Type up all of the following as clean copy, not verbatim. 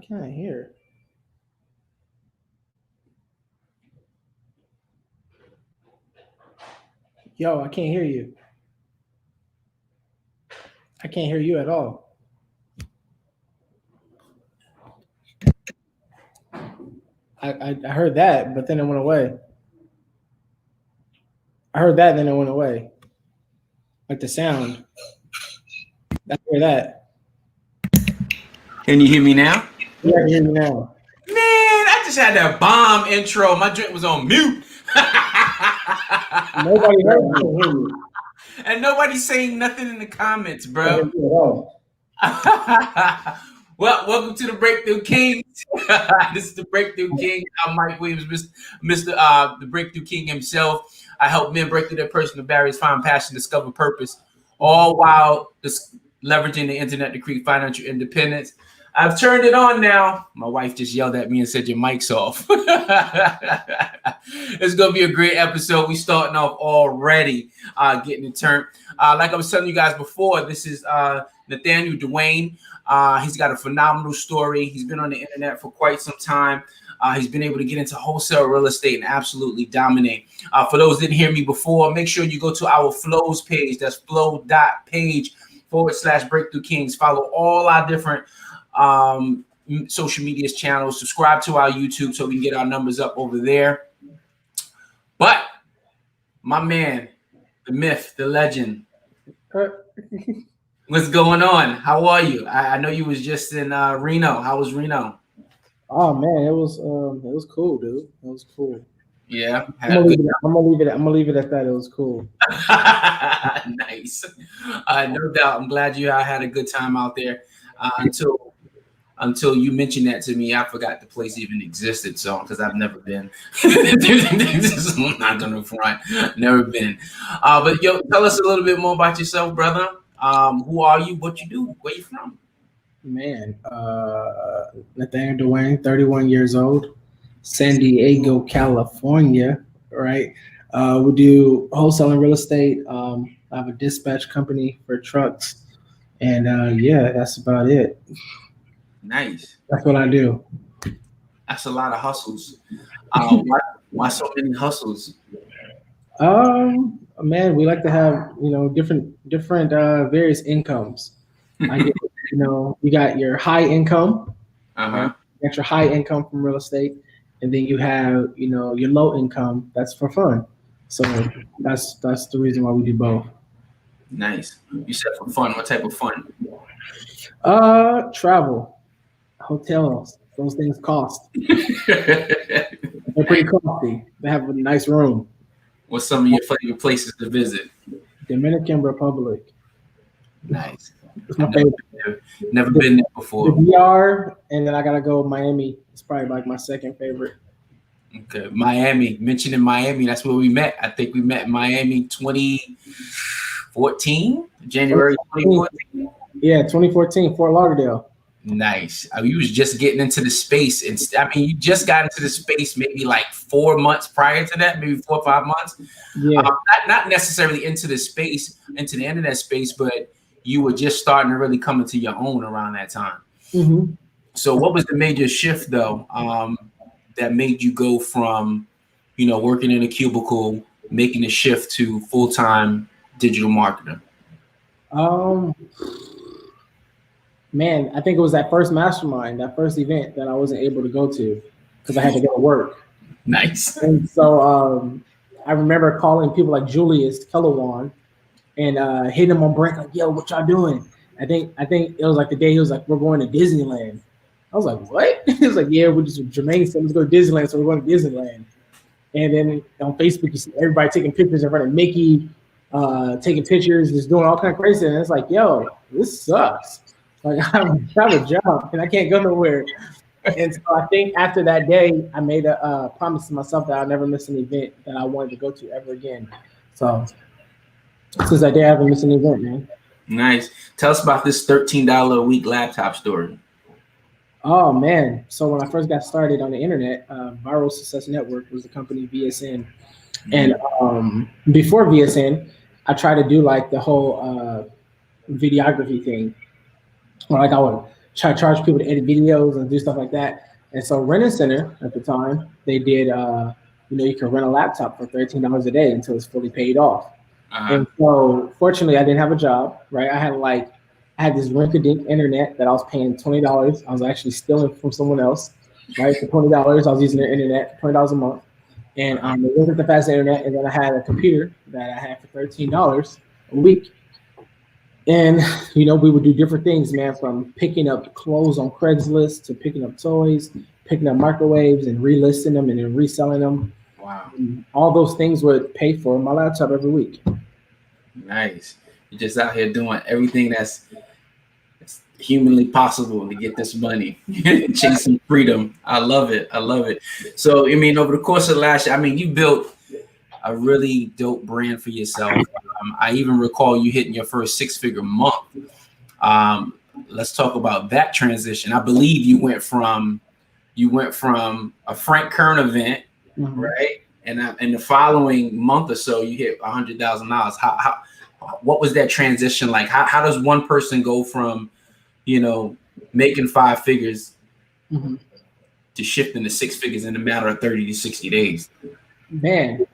can't I hear? Yo, I can't hear you. I can't hear you at all. I heard that, but then it went away. I heard that, then it went away. Like the sound. I hear that. Can you hear me now? Yeah, I hear you now. Man, I just had that bomb intro. My drink was on mute. Nobody heard you. And nobody's saying nothing in the comments, bro. Well, welcome to the Breakthrough Kings. This is the Breakthrough King. I'm Mike Williams, Mr. The Breakthrough King himself. I help men break through their personal barriers, find passion, discover purpose, all while leveraging the internet to create financial independence. I've turned it on now. My wife just yelled at me and said, your mic's off. It's going to be a great episode. We starting off already getting it turned. Like I was telling you guys before, this is Nathaniel Dewayne. He's got a phenomenal story. He's been on the internet for quite some time. He's been able to get into wholesale real estate and absolutely dominate. For those that didn't hear me before, make sure you go to our flows page. That's flow.page/Breakthrough Kings. Follow all our different social media channels. Subscribe to our YouTube so we can get our numbers up over there. But my man, the myth, the legend. What's going on? How are you? I know you was just in Reno. How was Reno? Oh man, it was cool, dude. It was cool. Yeah. I'm gonna leave it at that. It was cool. Nice. No doubt. I'm glad you had a good time out there. Until you mentioned that to me, I forgot the place even existed. So, because I've never been. I'm not gonna front. Never been. But yo, tell us a little bit more about yourself, brother. Who are you? What you do? Where you from? Man, Nathaniel Dewayne, 31 years old, San Diego, California. Right. We do wholesaling real estate. I have a dispatch company for trucks, and yeah, that's about it. Nice. That's what I do. That's a lot of hustles. Why so many hustles? Man, we like to have different various incomes. I get, you got your high income. Uh-huh. You got your high income from real estate, and then you have your low income. That's for fun. So that's the reason why we do both. Nice. You said for fun. What type of fun? Travel. Hotels, those things cost. They're pretty costly. They have a nice room. What's some of your favorite places to visit? Dominican Republic. Nice. It's my favorite. Never been there before. The DR, and then I gotta go Miami. It's probably like my second favorite. Okay, Miami. Mentioning Miami, that's where we met. I think we met in Miami 2014, January 2014. Yeah, 2014, Fort Lauderdale. Nice. You was just getting into the space, and you just got into the space maybe like 4 months prior to that, maybe 4 or 5 months. Yeah. Not necessarily into the space, into the internet space, but you were just starting to really come into your own around that time. Mm-hmm. So, what was the major shift though that made you go from, working in a cubicle, making a shift to full-time digital marketer? Man, I think it was that first mastermind, that first event that I wasn't able to go to because I had to go to work. Nice. And so I remember calling people like Julius Kellawan and hitting him on break like, yo, what y'all doing? I think it was like the day he was like, we're going to Disneyland. I was like, what? He was like, yeah, Jermaine said let's go to Disneyland, so we're going to Disneyland. And then on Facebook, you see everybody taking pictures in front of Mickey, taking pictures, just doing all kind of crazy. And it's like, yo, this sucks. Like I have a job and I can't go nowhere. And so I think after that day, I made a promise to myself that I'll never miss an event that I wanted to go to ever again. So since that day, I haven't missed an event, man. Nice. Tell us about this $13 a week laptop story. Oh man. So when I first got started on the internet, Viral Success Network was the company VSN. And before VSN, I tried to do like the whole videography thing. Like I would charge people to edit videos and do stuff like that. And so Rent Center at the time, they did, you can rent a laptop for $13 a day until it's fully paid off. And so fortunately I didn't have a job, right? I had this rinky-dink internet that I was paying $20. I was actually stealing from someone else, right? For $20, I was using their internet, $20 a month. And it wasn't the fast internet. And then I had a computer that I had for $13 a week. And, we would do different things, man, from picking up clothes on Craigslist to picking up toys, picking up microwaves and relisting them and then reselling them. Wow. And all those things would pay for my laptop every week. Nice. You're just out here doing everything that's humanly possible to get this money, chasing freedom. I love it. So, over the course of the last year, you built a really dope brand for yourself. I even recall you hitting your first 6-figure month. Let's talk about that transition. I believe you went from a Frank Kern event, right? And in the following month or so, you hit $100,000. How what was that transition like? How does one person go from, making 5 figures to shifting to 6 figures in a matter of 30 to 60 days? Man,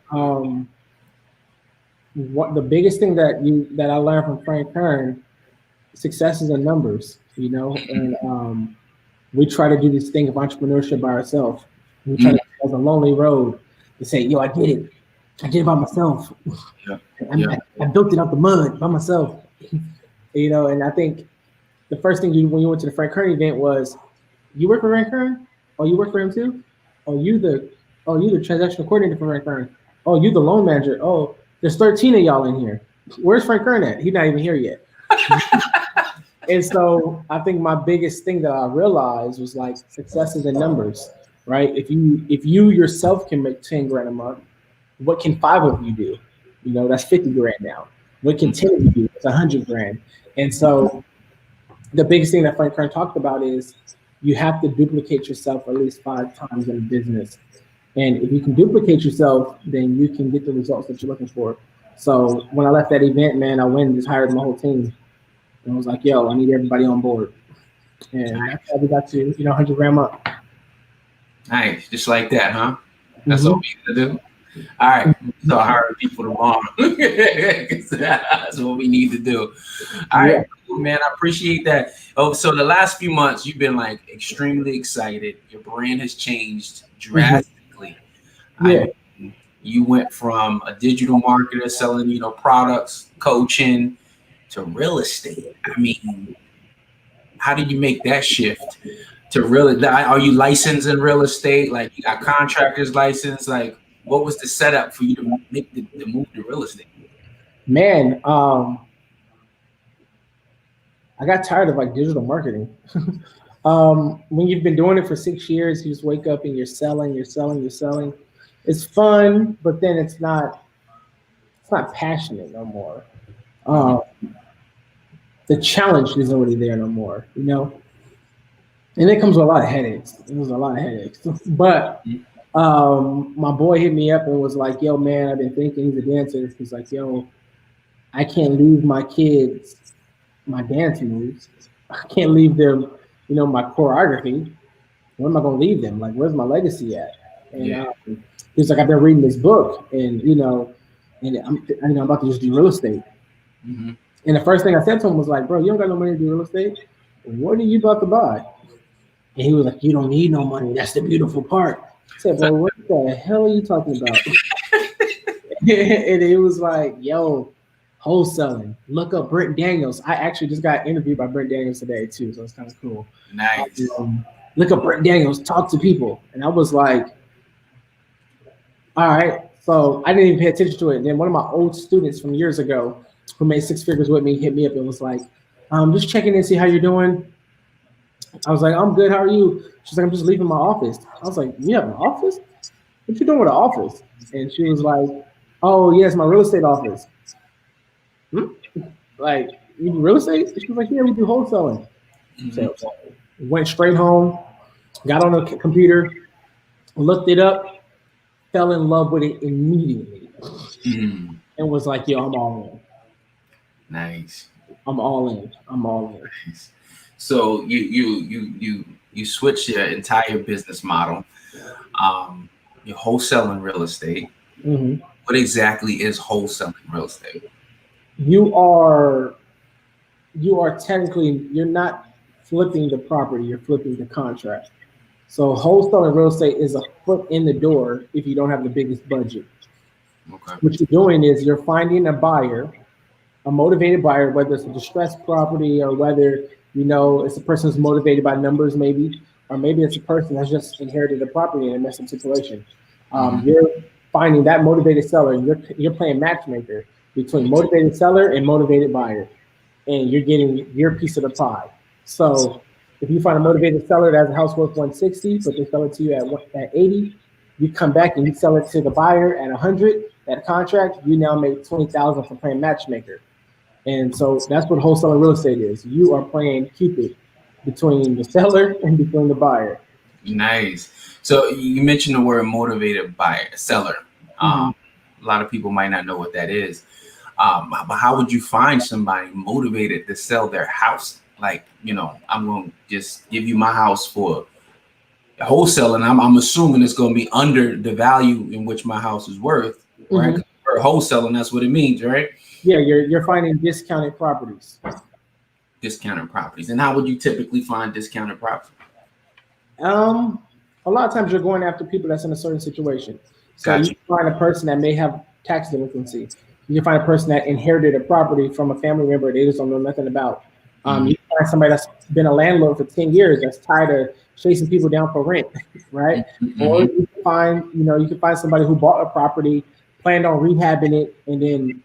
what the biggest thing that I learned from Frank Kern, success is in numbers, and we try to do this thing of entrepreneurship by ourselves. We try to take it as a lonely road to say, yo, I did it by myself. I built it out the mud by myself. And I think the first thing when you went to the Frank Kern event was, you work for Frank Kern? Oh, you work for him too? Oh, you the transactional coordinator for Frank Kern? Oh, you the loan manager? Oh, there's 13 of y'all in here. Where's Frank Kern at? He's not even here yet. And so I think my biggest thing that I realized was like, success is in numbers, right? If you yourself can make 10 grand a month, what can 5 of you do? That's 50 grand now. What can 10 of you do? It's 100 grand. And so the biggest thing that Frank Kern talked about is you have to duplicate yourself at least 5 times in a business. And if you can duplicate yourself, then you can get the results that you're looking for. So when I left that event, man, I went and just hired my whole team. And I was like, yo, I need everybody on board. And that's how we got to, 100 grand a month. Nice. Just like that, huh? That's what we need to do. All right. So hiring people tomorrow. That's what we need to do. All right, man. I appreciate that. Oh, so the last few months, you've been like extremely excited. Your brand has changed drastically. You went from a digital marketer selling, products, coaching, to real estate. How did you make that shift to really? Are you licensed in real estate? Like, you got contractor's license? Like, what was the setup for you to make the move to real estate? Man, I got tired of like digital marketing. When you've been doing it for 6 years, you just wake up and you're selling. It's fun, but then it's not passionate no more. The challenge isn't really there no more, and it comes with a lot of headaches. But my boy hit me up and was like, yo, man, I've been thinking, he's a dancer. He's like, yo, I can't leave my kids my dance moves. I can't leave them, my choreography. Where am I going to leave them? Like, where's my legacy at? And he's like, I've been reading this book, and I'm about to just do real estate. And the first thing I said to him was like, bro, you don't got no money to do real estate? What are you about to buy? And he was like, you don't need no money. That's the beautiful part. I said, bro, what the hell are you talking about? And he was like, yo, wholesaling. Look up Brent Daniels. I actually just got interviewed by Brent Daniels today too, so it's kind of cool. Nice. Look up Brent Daniels, talk to people. And I was like, all right. So I didn't even pay attention to it. And then one of my old students from years ago who made 6 figures with me hit me up and was like, just checking in, see how you're doing. I was like, I'm good. How are you? She's like, I'm just leaving my office. I was like, you have an office? What you doing with an office? And she was like, oh, yes, my real estate office. Like, you do real estate? She was like, yeah, we do wholesaling. So went straight home, got on the computer, looked it up, fell in love with it immediately, and was like, yo, I'm all in. Nice. I'm all in. Nice. So you switch your entire business model. You're wholesaling real estate. Mm-hmm. What exactly is wholesaling real estate? You are technically, you're not flipping the property, you're flipping the contract. So wholesaling real estate is a foot in the door if you don't have the biggest budget. Okay. What you're doing is you're finding a buyer, a motivated buyer, whether it's a distressed property or whether it's a person who's motivated by numbers, maybe, or maybe it's a person that's just inherited a property in a messy situation. You're finding that motivated seller, and you're playing matchmaker between motivated seller and motivated buyer, and you're getting your piece of the pie. So if you find a motivated seller that has a house worth 160, but they sell it to you at 80, you come back and you sell it to the buyer at 100. That contract, you now make 20,000 for playing matchmaker. And so that's what wholesaling real estate is. You are playing Cupid between the seller and between the buyer. Nice. So you mentioned the word motivated buyer, seller. A lot of people might not know what that is. But how would you find somebody motivated to sell their house? Like, I'm going to just give you my house for wholesale, and I'm assuming it's going to be under the value in which my house is worth, right? For wholesaling, that's what it means, right? Yeah, you're finding discounted properties. Discounted properties. And how would you typically find discounted properties? A lot of times you're going after people that's in a certain situation. So you find a person that may have tax delinquency. You find a person that inherited a property from a family member they just don't know nothing about. You find somebody that's been a landlord for 10 years that's tired of chasing people down for rent, right? Or you can find somebody who bought a property, planned on rehabbing it, and then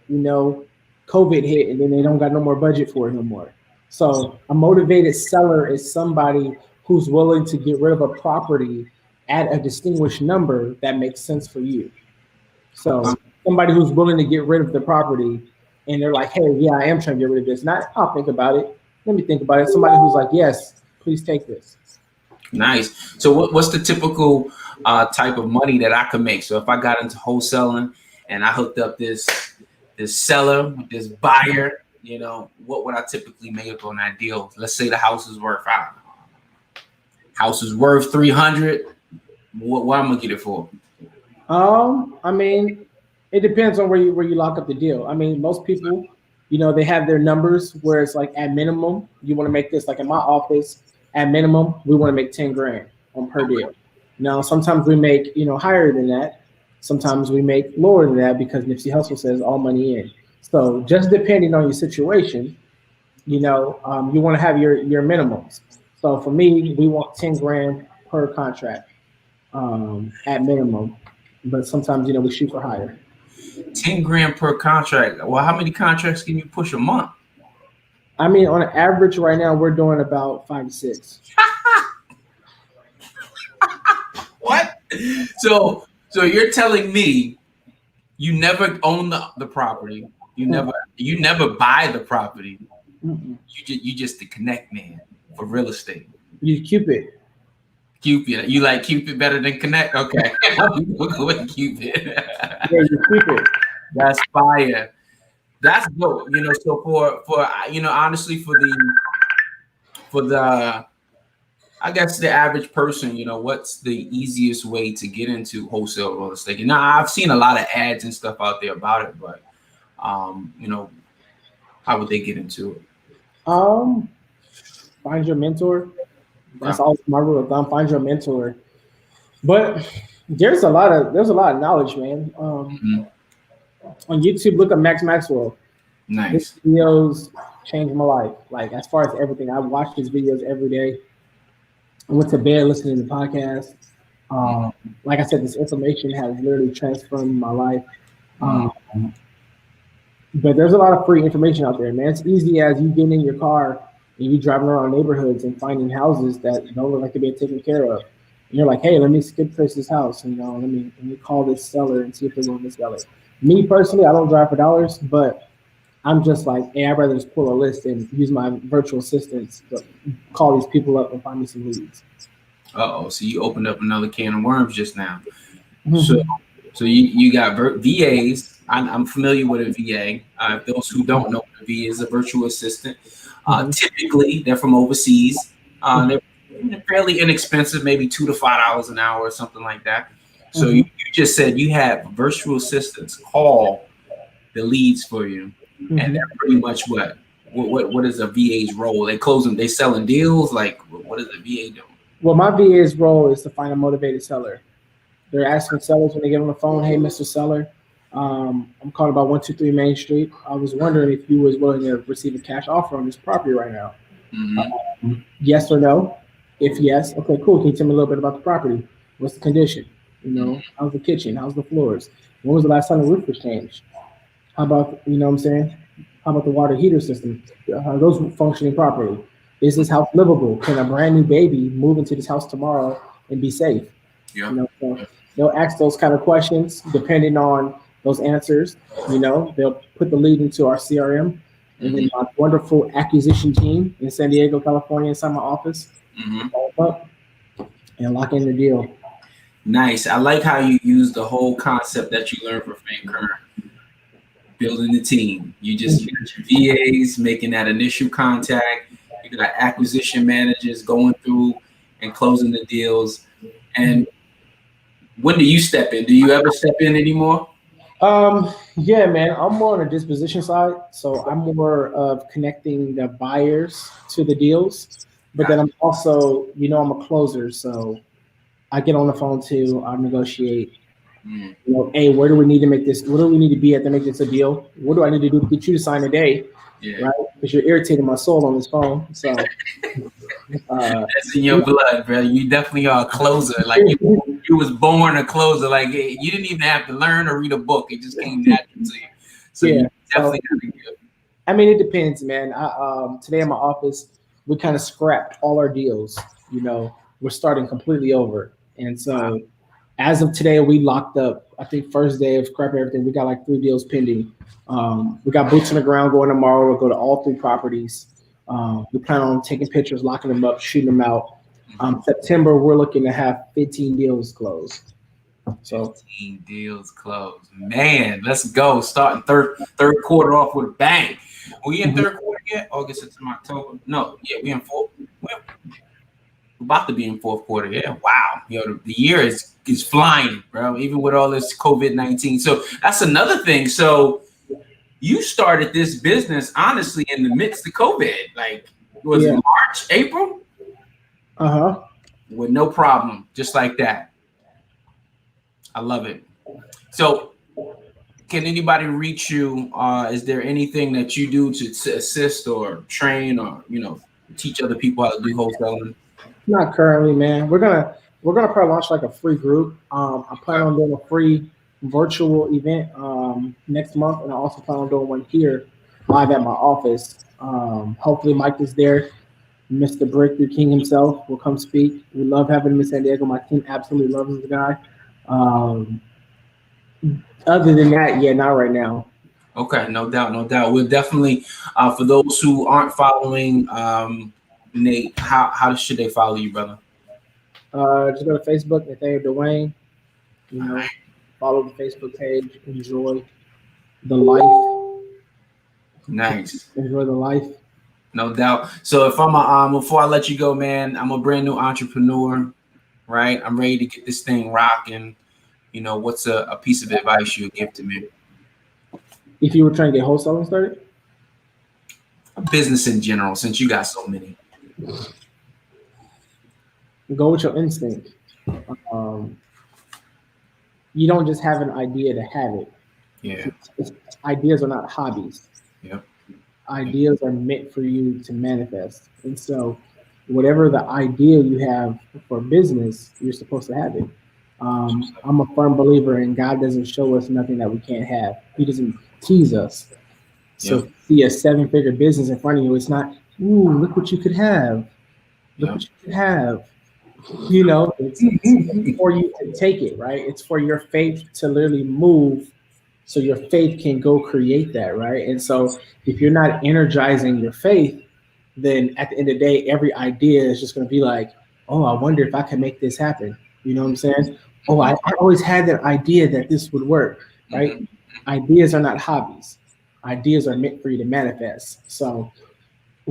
COVID hit, and then they don't got no more budget for it no more. So a motivated seller is somebody who's willing to get rid of a property at a distinguished number that makes sense for you. So somebody who's willing to get rid of the property and they're like, hey, yeah, I am trying to get rid of this. Not, I'll think about it. Let me think about it. Somebody who's like, yes, please take this. Nice. So what's the typical type of money that I could make? So if I got into wholesaling and I hooked up this seller with this buyer, what would I typically make on that deal? Let's say the house is worth $300. What I'm gonna get it for? I mean, it depends on where you lock up the deal. I mean, most people, they have their numbers where it's like at minimum, you want to make this. Like in my office, at minimum, we want to make 10 grand on per deal. Now, sometimes we make, higher than that. Sometimes we make lower than that because Nipsey Hussle says all money in. So just depending on your situation, you want to have your minimums. So for me, we want 10 grand per contract at minimum, but sometimes, we shoot for higher. 10 grand per contract. Well, how many contracts can you push a month? I mean, on an average right now, we're doing about 5 to 6. What? So you're telling me you never own the property. You never buy the property. You just the connect man for real estate. You Cupid. Cupid. You like Cupid better than Connect? Okay. We'll go with Cupid. Yeah, you Cupid. That's fire. That's dope. So for honestly for the I guess the average person, what's the easiest way to get into wholesale real estate? I've seen a lot of ads and stuff out there about it, but how would they get into it? Find your mentor. That's always my rule of thumb. Find your mentor. But there's a lot of knowledge, man. On YouTube, look up Max Maxwell. Nice. His videos changed my life. Like as far as everything, I watch his videos every day. I went to bed listening to podcasts. Like I said, this information has literally transformed my life. But there's a lot of free information out there, man. It's easy as you getting in your car and you driving around neighborhoods and finding houses that don't look like they're being taken care of. And you're like, hey, let me skip Chris's house. Let me call this seller and see if they're willing to sell it. Me personally, I don't drive for dollars, but I'm just like, hey, I'd rather just pull a list and use my virtual assistants to call these people up and find me some leads. So you opened up another can of worms just now. So you got VAs. I'm familiar with a VA. Those who don't know what a VA is, a virtual assistant. Typically, they're from overseas. They're fairly inexpensive, maybe $2 to $5 an hour or something like that. So you just said you have virtual assistants call the leads for you, and they're pretty much what is a VA's role? They closing, they selling deals. Like, what is a VA doing? Well, my VA's role is to find a motivated seller. They're asking sellers when they get on the phone, "Hey, Mr. Seller, I'm calling about 123 Main Street. I was wondering if you was willing to receive a cash offer on this property right now. Yes or no? If yes, okay, cool. Can you tell me a little bit about the property? What's the condition? You know, how's the kitchen? How's the floors? When was the last time the roof was changed? How about, you know what I'm saying? How about the water heater system? Are those functioning properly? Is this house livable? Can a brand new baby move into this house tomorrow and be safe?" Yeah. You know, so they'll ask those kind of questions. Depending on those answers, you know, they'll put the lead into our CRM, and then my wonderful acquisition team in San Diego, California, inside my office, up and lock in the deal. Nice. I like how you use the whole concept that you learned from Frank Kern. Building the team. You got your VAs making that initial contact. You got acquisition managers going through and closing the deals. And when do you step in? Do you ever step in anymore? Yeah, man, I'm more on the disposition side. So I'm more of connecting the buyers to the deals, but then I'm also, you know, I'm a closer. So I get on the phone too. I negotiate. You know, hey, where do we need to make this? Where do we need to be at to make this a deal? What do I need to do to get you to sign today? Right? Because you're irritating my soul on this phone. So that's in your blood, bro. You definitely are a closer. Like you was born a closer. Like you didn't even have to learn or read a book. It just came natural to you. So yeah, you definitely gotta be good. I mean, it depends, man. Today in my office, we kind of scrapped all our deals. You know, we're starting completely over, and so. As of today, we locked up, I think first day of scrapping everything, we got like 3 deals pending. We got boots on the ground going tomorrow. We'll go to all 3 properties. We plan on taking pictures, locking them up, shooting them out. September, we're looking to have 15 deals closed. So 15 deals closed. Man, let's go. Starting third quarter off with a bang. We in third quarter yet? August, September, October. No, yeah, we in fourth. We're about to be in fourth quarter. Yeah, wow. The year is flying, bro. Even with all this COVID-19. So that's another thing. So you started this business honestly in the midst of COVID. Like, was it March, April? With no problem, just like that. I love it. So can anybody reach you? Is there anything that you do to assist or train or, you know, teach other people how to do wholesaling? Not currently, man. We're gonna probably launch like a free group. I plan on doing a free virtual event next month, and I also plan on doing one here live at my office. Hopefully, Mike is there. Mr. Breakthrough King himself will come speak. We love having him in San Diego. My team absolutely loves the guy. Other than that, yeah, not right now. Okay, no doubt. We'll definitely, for those who aren't following Nate, how should they follow you, brother? Just go to Facebook, Nathaniel Dewayne. You know, follow the Facebook page. Enjoy the life. Nice. Enjoy the life. No doubt. So if I'm before I let you go, man, I'm a brand new entrepreneur, right? I'm ready to get this thing rocking. You know, what's a piece of advice you would give to me? If you were trying to get wholesaling started? Business in general, since you got so many. Go with your instinct. You don't just have an idea to have it. Yeah. Ideas are not hobbies. Yep. Ideas are meant for you to manifest. And so whatever the idea you have for business, you're supposed to have it. I'm a firm believer in God doesn't show us nothing that we can't have. He doesn't tease us. So see a 7-figure business in front of you, it's not, ooh, look what you could have. Look what you could have. You know, it's for you to take it, right? It's for your faith to literally move so your faith can go create that, right? And so if you're not energizing your faith, then at the end of the day, every idea is just going to be like, oh, I wonder if I can make this happen. You know what I'm saying? Oh, I always had that idea that this would work, right? Ideas are not hobbies. Ideas are meant for you to manifest. So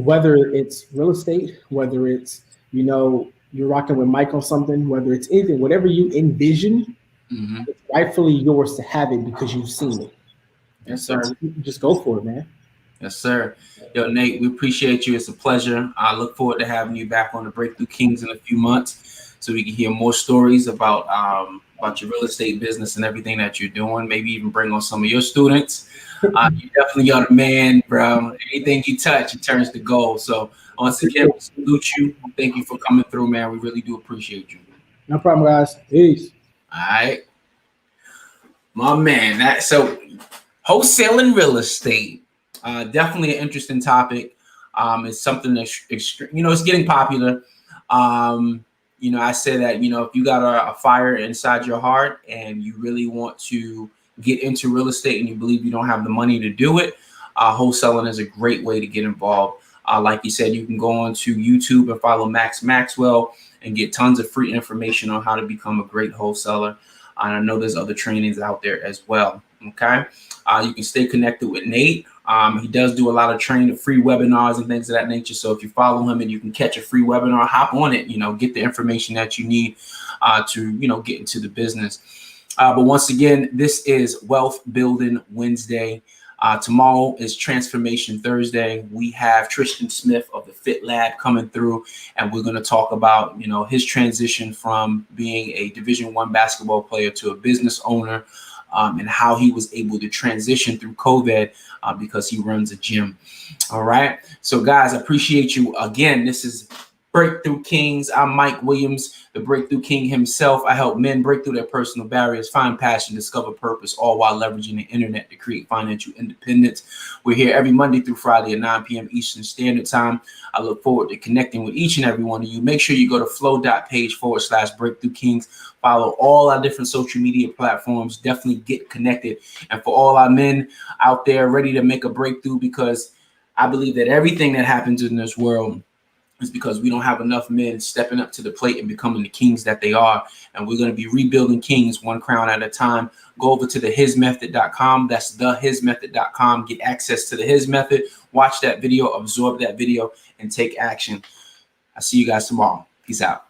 whether it's real estate, whether it's, you're rocking with Mike on something, whether it's anything, whatever you envision, Mm-hmm. it's rightfully yours to have it because you've seen it. Yes, So sir. just go for it, man. Yes, sir. Yo, Nate, we appreciate you. It's a pleasure. I look forward to having you back on the Breakthrough Kings in a few months, so we can hear more stories about your real estate business and everything that you're doing. Maybe even bring on some of your students. You definitely are the man, bro. Anything you touch, it turns to gold. So once again, we salute you. Thank you for coming through, man. We really do appreciate you. No problem, guys. Peace. All right, my man. So wholesaling real estate, definitely an interesting topic. It's something that's it's getting popular. I say that if you got a fire inside your heart and you really want to get into real estate and you believe you don't have the money to do it, wholesaling is a great way to get involved. Like you said, you can go on to YouTube and follow Max Maxwell and get tons of free information on how to become a great wholesaler. And I know there's other trainings out there as well. Okay. You can stay connected with Nate. He does do a lot of training, free webinars and things of that nature. So if you follow him and you can catch a free webinar, hop on it, get the information that you need to, get into the business. But once again, this is Wealth Building Wednesday. Tomorrow is Transformation Thursday. We have Tristan Smith of the Fit Lab coming through, and we're going to talk about, his transition from being a Division I basketball player to a business owner, and how he was able to transition through COVID because he runs a gym. All right. So, guys, I appreciate you. Again, this is Breakthrough Kings. I'm Mike Williams, the Breakthrough King himself. I help men break through their personal barriers, find passion, discover purpose, all while leveraging the internet to create financial independence. We're here every Monday through Friday at 9 p.m. Eastern Standard Time. I look forward to connecting with each and every one of you. Make sure you go to flow.page/Breakthrough Kings. Follow all our different social media platforms. Definitely get connected. And for all our men out there ready to make a breakthrough, because I believe that everything that happens in this world is because we don't have enough men stepping up to the plate and becoming the kings that they are. And we're going to be rebuilding kings one crown at a time. Go over to thehismethod.com. That's thehismethod.com. Get access to the His Method. Watch that video, absorb that video, and take action. I'll see you guys tomorrow. Peace out.